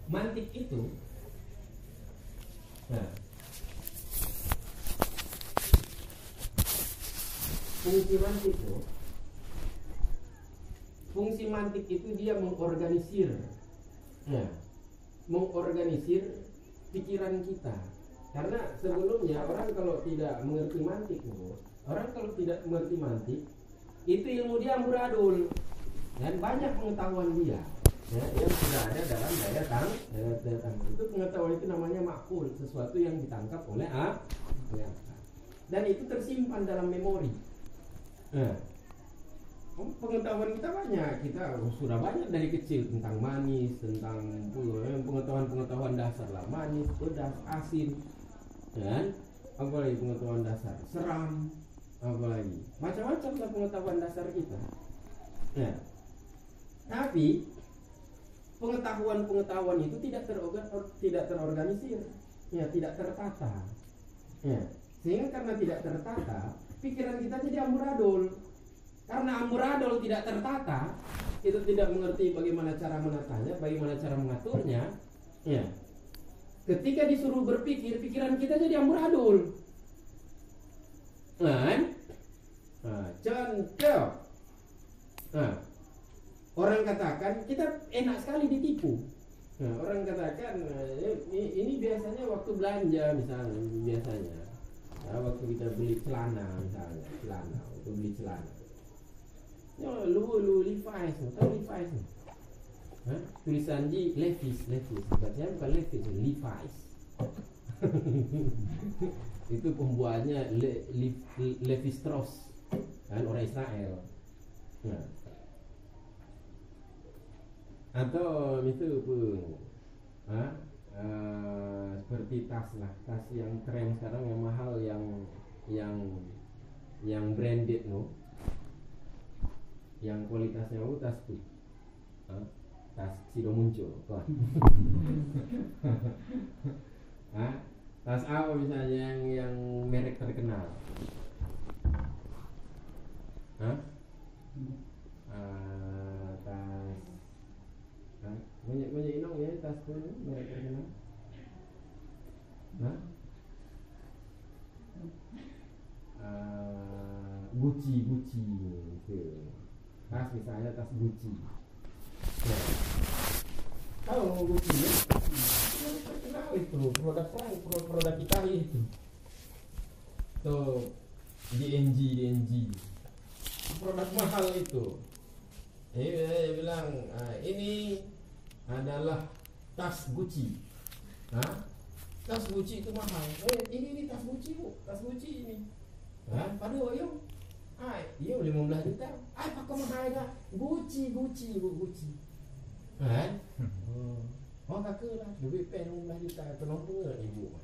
mantik itu, nah, fungsi mantik itu dia mengorganisir, nah, mengorganisir pikiran kita. Karena sebelumnya orang kalau tidak mengerti mantik, itu ilmu dia amburadul dan banyak pengetahuan dia, ya, yang sudah ada dalam daya tangkap. Itu pengetahuan itu namanya makul, sesuatu yang ditangkap oleh akal. Dan itu tersimpan dalam memori. Nah, pengetahuan kita banyak, kita sudah banyak dari kecil tentang manis, tentang pengetahuan dasar lah, manis, pedas, asin, dan apalagi pengetahuan dasar, seram, apalagi macam-macam lah pengetahuan dasar kita. Nah, tapi pengetahuan itu tidak terorganisir, ya, tidak tertata, ya. Sehingga karena tidak tertata, pikiran kita jadi amburadul. Karena amburadul tidak tertata, kita tidak mengerti bagaimana cara menatanya, bagaimana cara mengaturnya, ya. Ketika disuruh berpikir, pikiran kita jadi amburadul. Nah, contoh, orang katakan kita enak sekali ditipu. Nah, orang katakan ini biasanya waktu belanja misalnya, waktu kita beli celana misalnya, waktu beli celana. Ya, lu Levi's, tahu Levi's? Tulisan di Levi's, bacanya bukan Levi's. Itu pembuatnya Levi Strauss, kan, orang Israel. Nah. Atau itu pun seperti tas yang keren sekarang, yang mahal, yang branded, yang kualitasnya tas tuh, tas Sido muncul, tas apa misalnya yang merek terkenal, tas banyak inong ya, tas tuh merek terkenal, Gucci gitu. Tas misalnya tas Gucci. Nah, tahu Gucci ya? Terkenal itu produk Italia itu. Tuh DNG produk mahal itu. Dia bilang ini adalah tas Gucci. Tas Gucci itu mahal. Ini tas Gucci bu, tas Gucci ini. Padahal yo, iya 15 juta. Pakai mahal gak? Gucci bu, Gucci. Kakak lah, duit pen 15 juta, penumpang ibu.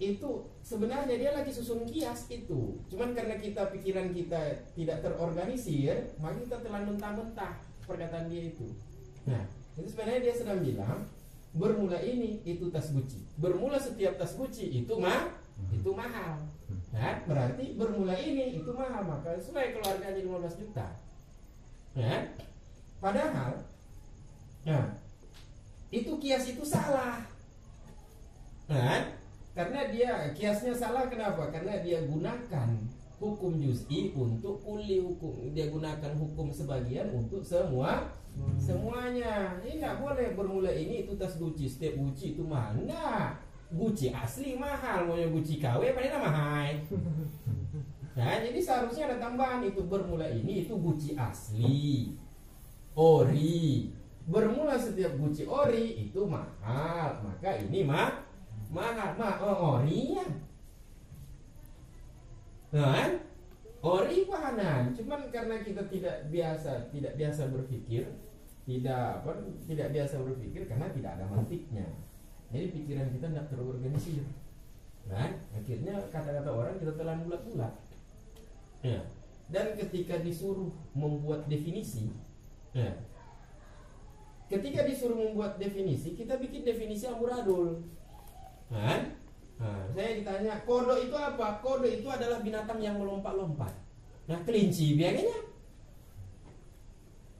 Itu sebenarnya dia lagi susun kias itu. Cuman karena pikiran kita tidak terorganisir, maka kita telan mentah-mentah perkataan dia itu. Nah, itu sebenarnya dia sedang bilang, bermula ini itu tas Gucci. Bermula setiap tas Gucci itu mahal. Nah, berarti bermula ini itu mahal, maka sesuai keluarganya 15 juta. Nah, padahal itu kias itu salah. Nah, karena dia kiasnya salah, kenapa? Karena dia gunakan hukum juz'i untuk kulli hukum. Dia gunakan hukum sebagian untuk semuanya. Ini nggak boleh bermula ini itu tas Gucci, setiap Gucci itu mahal. Nggak, Gucci asli mahal, mau yang Gucci KW paling mahal. Nah, jadi seharusnya ada tambahan itu, bermula ini itu Gucci asli, ori. Bermula setiap Gucci ori itu mahal, maka ini mahal orinya. Nah, ori pahanan. Cuman karena kita tidak biasa berpikir, tidak biasa berpikir karena tidak ada mantiknya. Jadi pikiran kita tidak terorganisir. Nah, akhirnya kata-kata orang kita telan bulat-bulat. Ya. Dan ketika disuruh membuat definisi, kita bikin definisi amburadul. Saya ditanya, kodo itu apa? Kodo itu adalah binatang yang melompat-lompat. Nah, kelinci biasanya.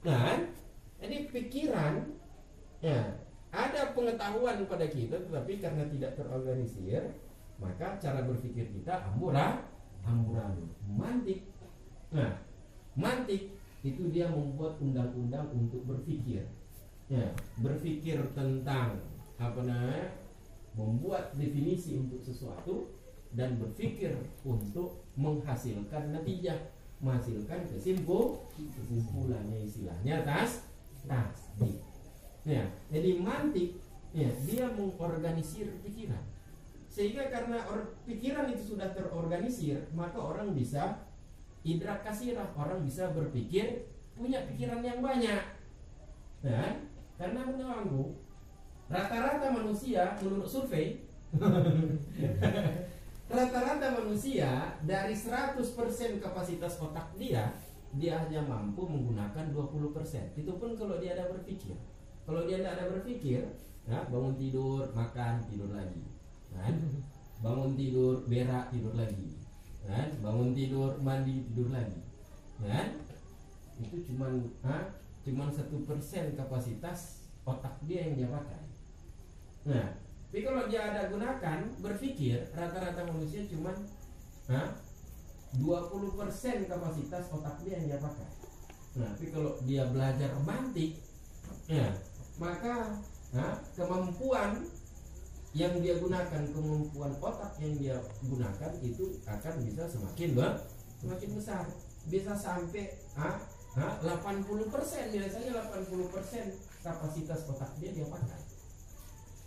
Nah, jadi pikiran Ya, ada pengetahuan pada kita, tetapi karena tidak terorganisir, maka cara berpikir kita amburadul. Mantik. Nah, mantik itu dia membuat undang-undang untuk berpikir. Ya, berpikir tentang apa namanya, membuat definisi untuk sesuatu dan berpikir untuk menghasilkan natijah, menghasilkan kesimpulannya, istilahnya tasdik. Ya, jadi mantik, ya, dia mengorganisir pikiran. Sehingga karena pikiran itu sudah terorganisir, maka orang bisa idrak kasirah, orang bisa berpikir, punya pikiran yang banyak. Ya, karena menurut rata-rata manusia menurut survei rata-rata manusia dari 100% kapasitas otak dia hanya mampu menggunakan 20%. Itu pun kalau dia ada berpikir. Kalau dia tidak ada berpikir, ya, bangun tidur, makan, tidur lagi, kan? Bangun tidur, berak, tidur lagi, kan? Bangun tidur, mandi, tidur lagi, kan? Itu cuman 1% kapasitas otak dia yang dia pakai. Nah, tapi kalau dia ada gunakan berpikir, rata-rata manusia cuman 20% kapasitas otak dia yang dia pakai. Nah, tapi kalau dia belajar mantik, ya, maka kemampuan yang dia gunakan, kemampuan otak yang dia gunakan itu akan bisa semakin besar, bisa sampai 80%, biasanya 80% kapasitas otak dia pakai.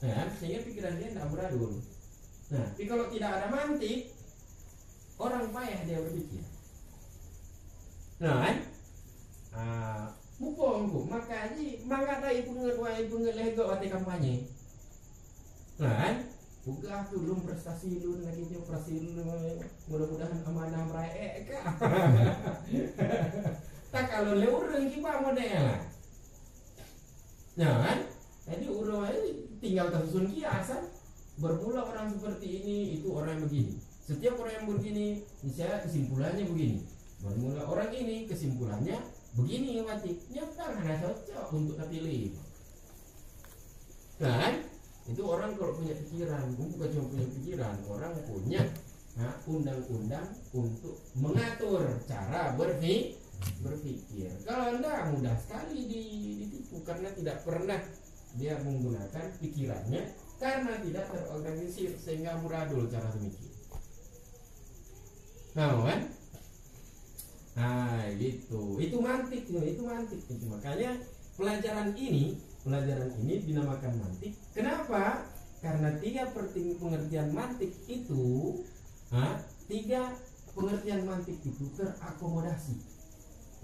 Nah, sehingga pikiran dia tidak beradul. Nah, tapi kalau tidak ada mantik, orang payah dia berpikir. Nah, Mupong makanya mangata ibu ngelego ati kampanye. Nah, buka belum prestasi lu lagi operasi lu, mudah-mudahan amanah meraih ka. Tak kalau leureung ki ba model. Nah, jadi urang tinggal tersusun kiasan. Bermula orang seperti ini, itu orang yang begini. Setiap orang yang begini, misalnya kesimpulannya begini. Bermula orang ini kesimpulannya begini, mati nyata nggak cocok untuk terpilih. Kan itu orang kalau punya pikiran, bukan cuma punya pikiran, orang punya undang-undang untuk mengatur cara berpikir. Kalau anda mudah sekali ditipu karena tidak pernah dia menggunakan pikirannya, karena tidak terorganisir sehingga muradul cara memikir. Nah, kan? Nah, gitu. Itu mantik. Itu makanya pelajaran ini dinamakan mantik. Kenapa? Karena 3 pengertian mantik itu, 3 pengertian mantik itu terakomodasi,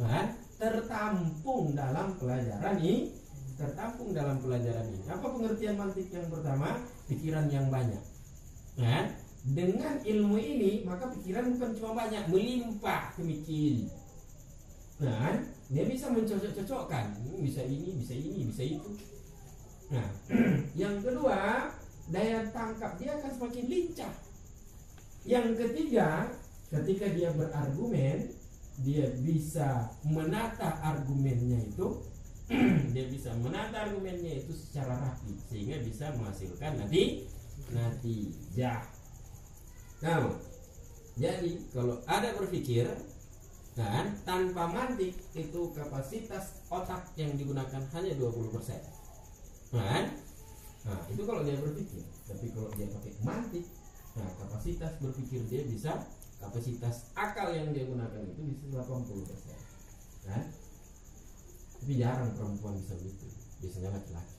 kan? Tertampung dalam pelajaran ini. Apa pengertian mantik yang pertama? Pikiran yang banyak, kan? Dengan ilmu ini maka pikiran bukan cuma banyak, melimpah demikian. Nah, dia bisa mencocok-cocokkan, bisa ini, bisa itu. Nah, yang kedua, daya tangkap dia akan semakin lincah. Yang ketiga, ketika dia berargumen, dia bisa menata argumennya itu secara rapi sehingga bisa menghasilkan natijah. Nah, jadi kalau ada berpikir, kan, tanpa mantik itu kapasitas otak yang digunakan hanya 20%. Kan? Nah, itu kalau dia berpikir. Tapi kalau dia pakai mantik, nah, kapasitas berpikir dia bisa, kapasitas akal yang dia gunakan itu bisa 80%. Kan? Tapi jarang perempuan bisa begitu. Biasanya laki-laki.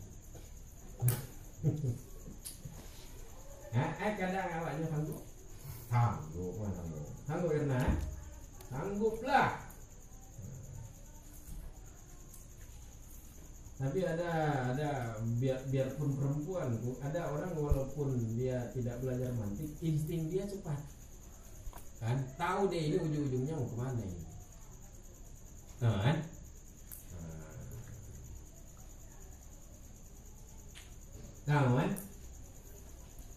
Kadang awaknya sanggup. Sanggup Irna, sangguplah. Tapi ada biarpun perempuan, ada orang walaupun dia tidak belajar mantik, insting dia cepat, kan? Tahu deh ini ujung-ujungnya mau kemana ini, kan? Kan?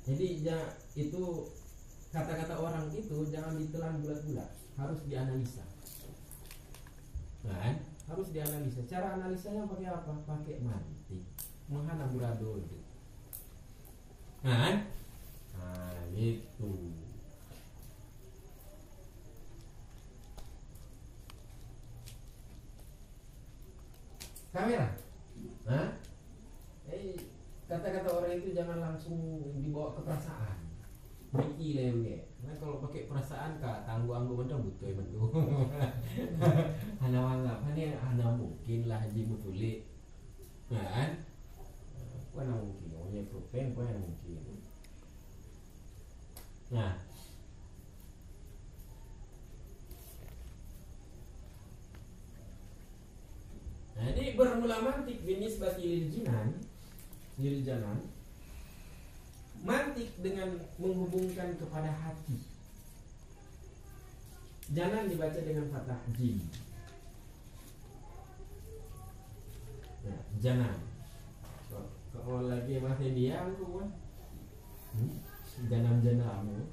Jadi ya itu kata-kata orang itu jangan ditelan bulat-bulat, harus dianalisa. Kan? Harus dianalisa. Cara analisanya pakai apa? Pakai mantik. menghana muradul. Nah, itu. Kamera. Kata-kata orang itu jangan langsung dibawa ke perasaan. Miki lewat. Nah kalau pakai perasaan kak tangguh-angguh macam butuh emang tu. Hana wanggap, hana mungkin lah haji mutulik. Kan? Mana mungkin? Orangnya propen, mana mungkin? Nah. Jadi bermula mantik binis bati lil janan mantik dengan menghubungkan kepada hati. Janan dibaca dengan fathah jim. Nah, janan. Kalau lagi masih diam tuh, janam-janamu.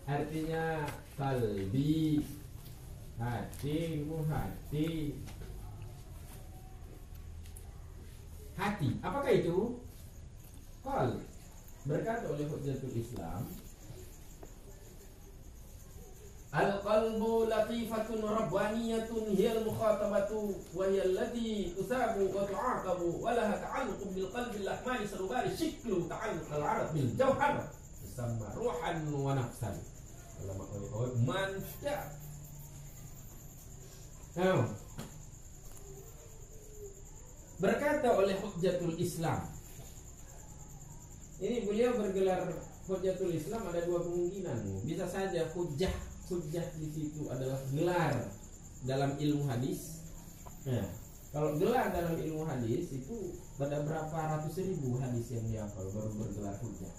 Artinya kalbi. Hati. Apakah itu? Qal. Berkata oleh Hujjatul Islam, al-qalbu latifatun rabbaniyatun hiyal mukhatabatu wa hiya allati tusabu wa tu'aqabu wa laha ta'alluqun bil qalbi al-ahmali sarubari shiklu ta'alluq al-arad bil jawhar yusamma ruhan wa nafsan. Ulama mantap. Berkata oleh Hujjatul Islam. Ini beliau bergelar Hujjatul Islam ada dua kemungkinan. Bisa saja hujjah di situ adalah gelar dalam ilmu hadis. Nah, kalau gelar dalam ilmu hadis itu pada berapa ratus ribu hadis yang dihafal baru bergelar hujjah.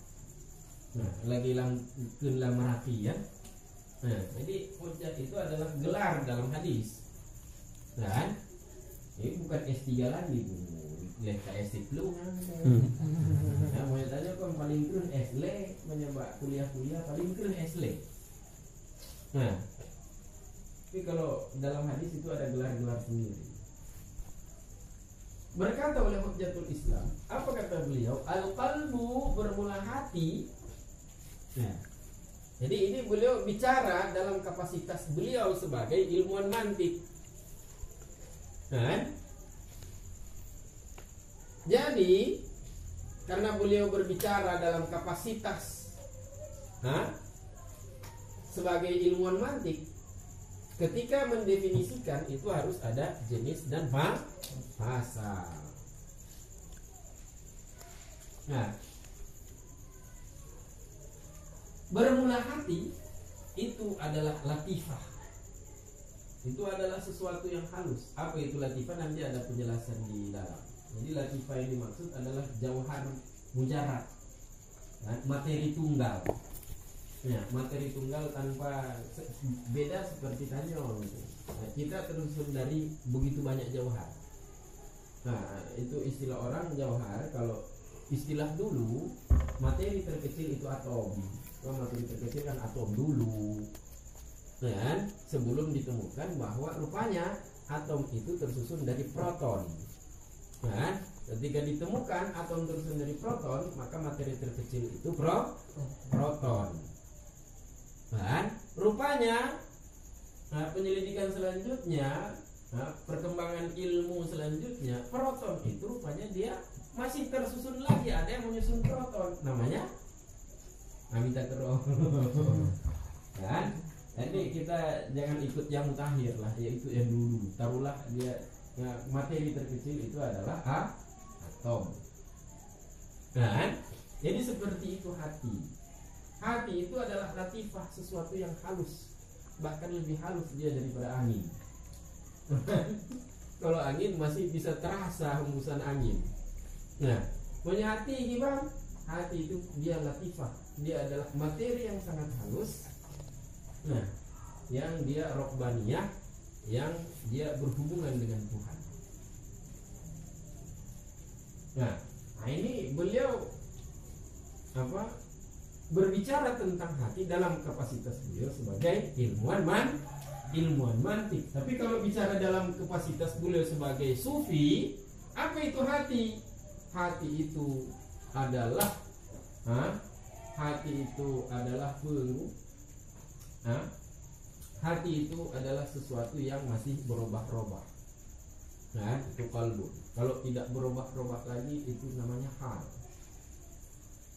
Nah, lagi lang merapi ya. Nah, jadi hujjah itu adalah gelar dalam hadis. Dan ini bukan S3 lagi bu, lihat S3 lu kan? Nah, mau tanya kok paling keren S3, menyebab kuliah paling keren S3. Nah, tapi kalau dalam hadis itu ada gelar-gelar sendiri. Berkata oleh Hujjatul Islam, apa kata beliau? Al-qalbu bermula hati. Nah, jadi ini beliau bicara dalam kapasitas beliau sebagai ilmuwan mantik. Nah, jadi karena beliau berbicara dalam kapasitas sebagai ilmuwan mantik, ketika mendefinisikan itu harus ada jenis dan pasal. Nah, bermula hati itu adalah latifah. Itu adalah sesuatu yang halus. Apa itu latifah? Nanti ada penjelasan di dalam. Jadi latifah yang dimaksud adalah jauhar mujarad, materi tunggal. Ya, materi tunggal tanpa beda seperti tanyong. Nah, kita tersusun dari begitu banyak jauhar. Nah, itu istilah orang jauhar. Kalau istilah dulu, materi terkecil itu atom. Kalau materi terkecil kan atom dulu. Dan sebelum ditemukan bahwa rupanya atom itu tersusun dari proton. Dan ketika ditemukan atom tersusun dari proton, maka materi terkecil itu proton. Dan rupanya penyelidikan selanjutnya, perkembangan ilmu selanjutnya, proton itu rupanya dia masih tersusun lagi, ada yang menyusun proton, namanya minta terus. Kan? Jadi kita jangan ikut yang mutakhir lah, yaitu yang dulu. Taruhlah dia materi terkecil itu adalah atom. Nah, jadi seperti itu hati. Hati itu adalah latifah, sesuatu yang halus, bahkan lebih halus dia daripada angin. Kalau angin masih bisa terasa hembusan angin. Nah, punya hati gimana? Hati itu dia latifah, dia adalah materi yang sangat halus. Nah, yang dia rokbaniyah, yang dia berhubungan dengan Tuhan. Nah, ini beliau berbicara tentang hati dalam kapasitas beliau sebagai ilmuwan mantik. Tapi kalau bicara dalam kapasitas beliau sebagai sufi, Apa itu hati? Hati itu adalah hati itu adalah hati itu adalah sesuatu yang masih berubah-ubah. Nah, itu qalbu. Kalau tidak berubah-ubah lagi itu namanya hal.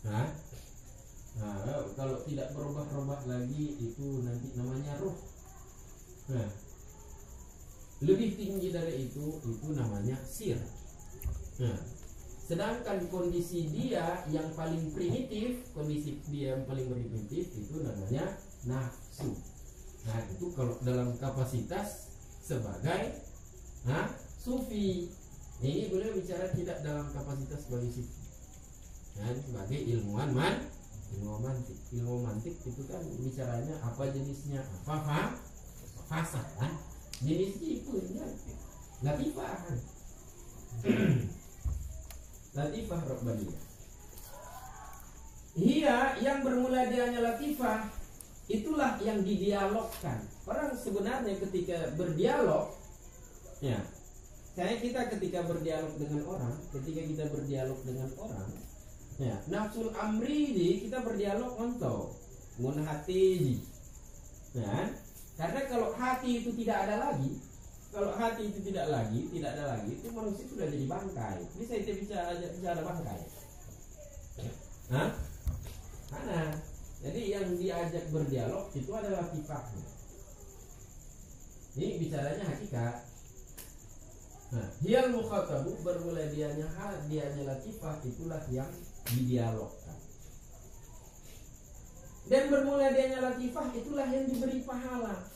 Nah, kalau tidak berubah-ubah lagi itu nanti namanya ruh. Nah, lebih tinggi dari itu namanya sir. Nah, sedangkan kondisi dia yang paling primitif, itu namanya nafsu. Nah, itu kalau dalam kapasitas sebagai sufi. Ini boleh bicara tidak dalam kapasitas sebagai sufi. Nah, sebagai ilmu mantik. Ilmu mantik itu kan bicaranya apa jenisnya, apa fasa kan? Jenisnya itu ya. Latifah kan. Latifah Rabbaniyah. Iya, yang bermula dianya latifah itulah yang didialogkan. Orang sebenarnya ketika berdialog, ya, kita ketika berdialog dengan orang, ya, nafsul amri ini kita berdialog untuk hati, ya. Karena kalau hati itu tidak ada lagi, tidak ada lagi, itu manusia sudah jadi bangkai. Ini saya tidak bicara bangkai. Karena jadi yang diajak berdialog itu adalah sifatnya. Ini bicaranya hakikat. Hiyal mukhatabu, bermula dianya latifah, itulah yang didialogkan. Dan bermula dianya latifah, itulah yang diberi pahala.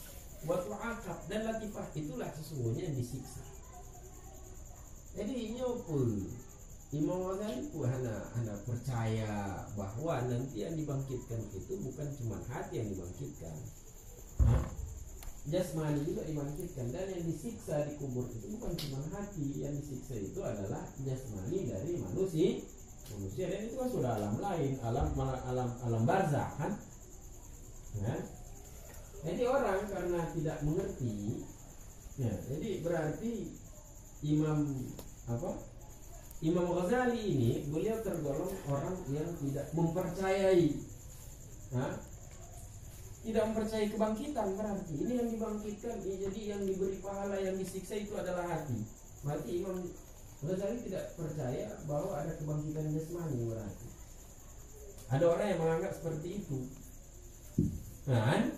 Watu akab, dan latifah itulah sesungguhnya yang disiksa. Jadi nyopul Imam Ghazali itu hanya percaya bahwa nanti yang dibangkitkan itu bukan cuma hati yang dibangkitkan, jasmani juga dibangkitkan, dan yang disiksa di kubur itu bukan cuma hati, yang disiksa itu adalah jasmani dari manusia, dan itu kan sudah alam lain, alam barzakh kan, ya. Jadi orang karena tidak mengerti, ya, jadi berarti Imam Ghazali ini beliau tergolong orang yang tidak mempercayai, tidak mempercayai kebangkitan. Berarti ini yang dibangkitkan, jadi yang diberi pahala, yang disiksa itu adalah hati. Berarti Imam Ghazali tidak percaya bahwa ada kebangkitan jasmani. Berarti ada orang yang menganggap seperti itu, kan?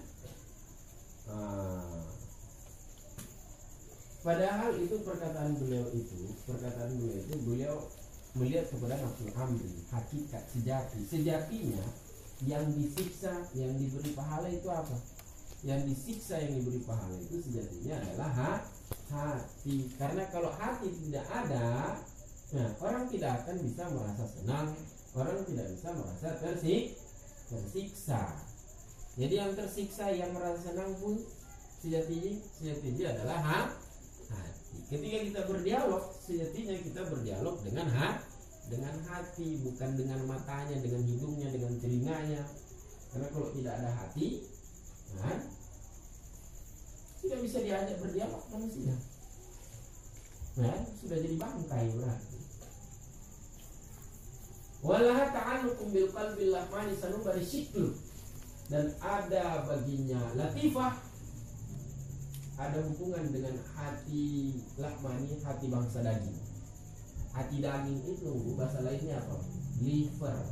Padahal itu perkataan beliau itu beliau melihat kepada nafsul amri, hakikat sejatinya yang disiksa, yang diberi pahala itu apa? Yang disiksa, yang diberi pahala itu sejatinya adalah hati. Karena kalau hati tidak ada, orang tidak akan bisa merasa senang, orang tidak bisa merasa tersiksa. Jadi yang tersiksa, yang merasa senang pun sejatinya adalah hati. Ketika kita berdialog, sejatinya kita berdialog dengan hati, bukan dengan matanya, dengan hidungnya, dengan telinganya. Karena kalau tidak ada hati, tidak bisa diajak berdialog manusia. Sudah jadi bangkai berarti. Walaha ta'alluqum bil qalbil lahmani sanubari syiklu, dan ada baginya latifah, ada hubungan dengan hati lahmani, hati bangsa daging. Hati daging itu bahasa lainnya apa? Liver.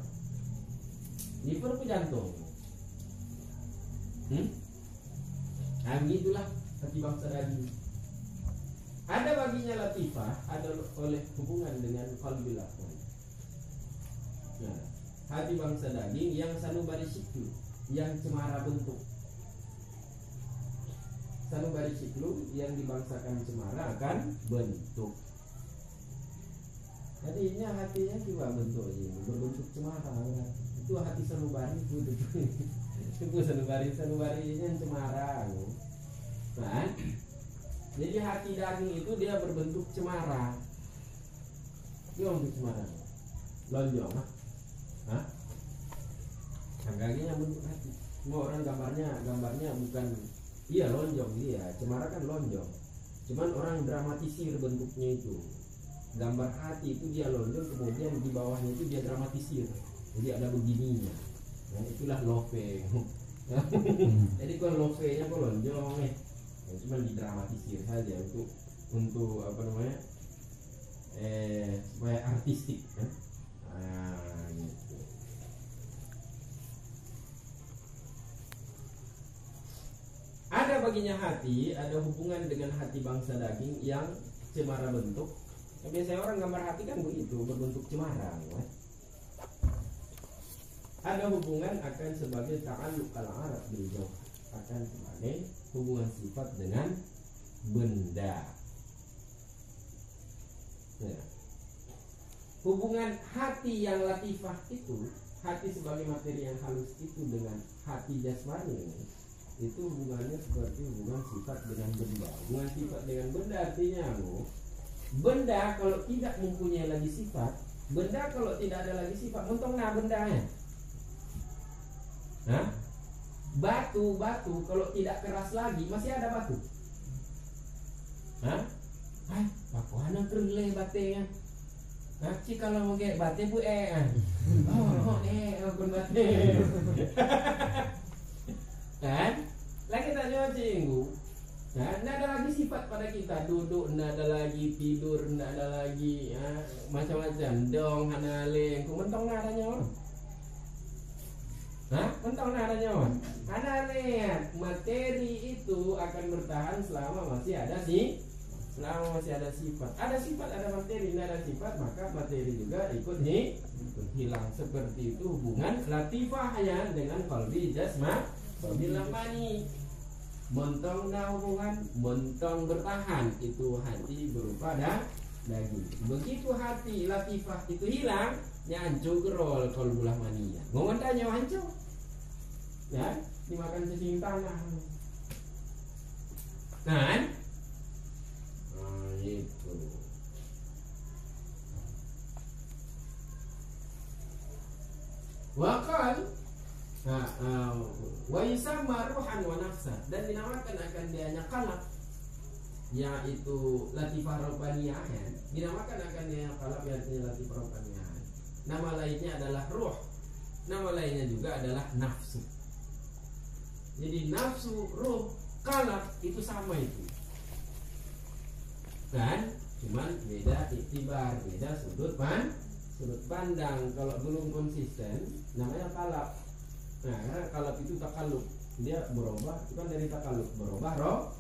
Liver itu jantung. Itulah hati bangsa daging. Ada baginya latifah, ada oleh hubungan dengan qalbil lahmani. Nah, hati bangsa daging yang sanubari syiklu, yang cemara bentuk. Sanubari siklu yang dibangsakan cemara akan bentuk. Jadi ini hatinya juga bentuknya berbentuk cemara. Itu hati sanubari itu sanubari yang cemara. Kan? Jadi hati daging itu dia berbentuk cemara. Itu bentuk cemara. Lonjong, Kakinya bentuk hati. Semua orang gambarnya bukan. Iya lonjong dia, cemara kan lonjong. Cuman orang dramatisir bentuknya itu. gambar hati itu dia lonjong, kemudian di bawahnya itu dia dramatisir, jadi ada begininya. Nah, itulah love. Jadi kalau love-nya kok lonjong cuma didramatisir saja untuk apa namanya, supaya artistik kan. Gitu. Ada baginya hati, ada hubungan dengan hati bangsa daging yang cemara bentuk. Biasanya orang gambar hati kan begitu, berbentuk cemara. Ada hubungan akan sebagai ta'alluq al-arab bil jauh, akan sebagai hubungan sifat dengan benda. Ya. Hubungan hati yang latifah itu, hati sebagai materi yang halus itu dengan hati jasmani itu hubungannya seperti hubungan sifat dengan benda. Hubungan sifat dengan benda artinya benda kalau tidak mempunyai lagi sifat, benda kalau tidak ada lagi sifat, untung nah bendanya. Nah, batu kalau tidak keras lagi masih ada batu. Hah? Aku anak terleh batenya. Nanti kalau mau kayak bate bu aku bate. Kan? Lagi tanya cinggu. Nah, tidak ada lagi sifat pada kita. Duduk tidak ada lagi, tidur tidak ada lagi, macam-macam. Dong, hanale, kumentong ada nyawa. Mentong ada nyawa. Hanale, materi itu akan bertahan selama masih ada selama masih ada sifat. Ada sifat, ada materi. Tidak ada sifat, maka materi juga ikut hilang. Seperti itu hubungan latifahnya dengan qalbi jasma. Bila mani mentong na hubungan, mentong bertahan, itu hati berupa daging. Begitu hati latifah itu hilang, nyancu gerol qalbulah mania. Ngomong tanya hancur. Ya, dimakan cacing tanah. Kan? Itu. Wakal wa yusamma ruhan wa nafsa, dan dinamakan akan dianya kalab, yaitu latifah robbaniyah, dinamakan akan dianya kalab yaitu latifah robbaniyah. Nama lainnya adalah ruh, nama lainnya juga adalah nafsu. Jadi nafsu, ruh, kalab itu sama itu kan, cuman beda iktibar, beda sudut pandang. Kalau belum konsisten namanya kalab. Nah, karena kalab itu takaluk, dia berubah, itu kan dari takaluk berubah roh,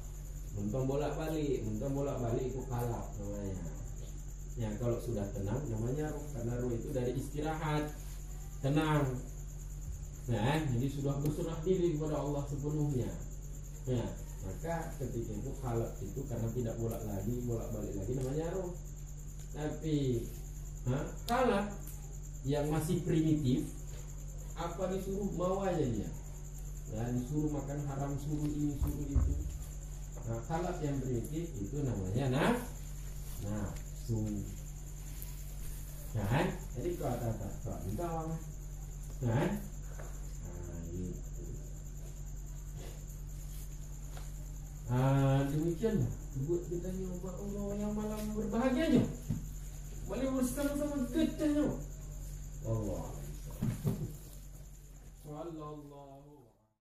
mentong bolak-balik itu kalab namanya. Ya, kalau sudah tenang namanya roh, karena roh itu dari istirahat, tenang. Nah, jadi sudah berserah diri kepada Allah sepenuhnya. Ya, maka ketika itu kalab itu karena tidak bolak-balik lagi namanya roh. Tapi kalab yang masih primitif, apa disuruh mau aja dia. Ya, disuruh makan haram, suruh ini, suruh itu. Nah, kalab yang primitif itu namanya nafsu. Kan? Jadi kata-kata kita kan? Nah, itu. Demikian buat kita nyoba Allah yang malam berbahagianya. Mari bersama-sama kita. Allah. Wallahu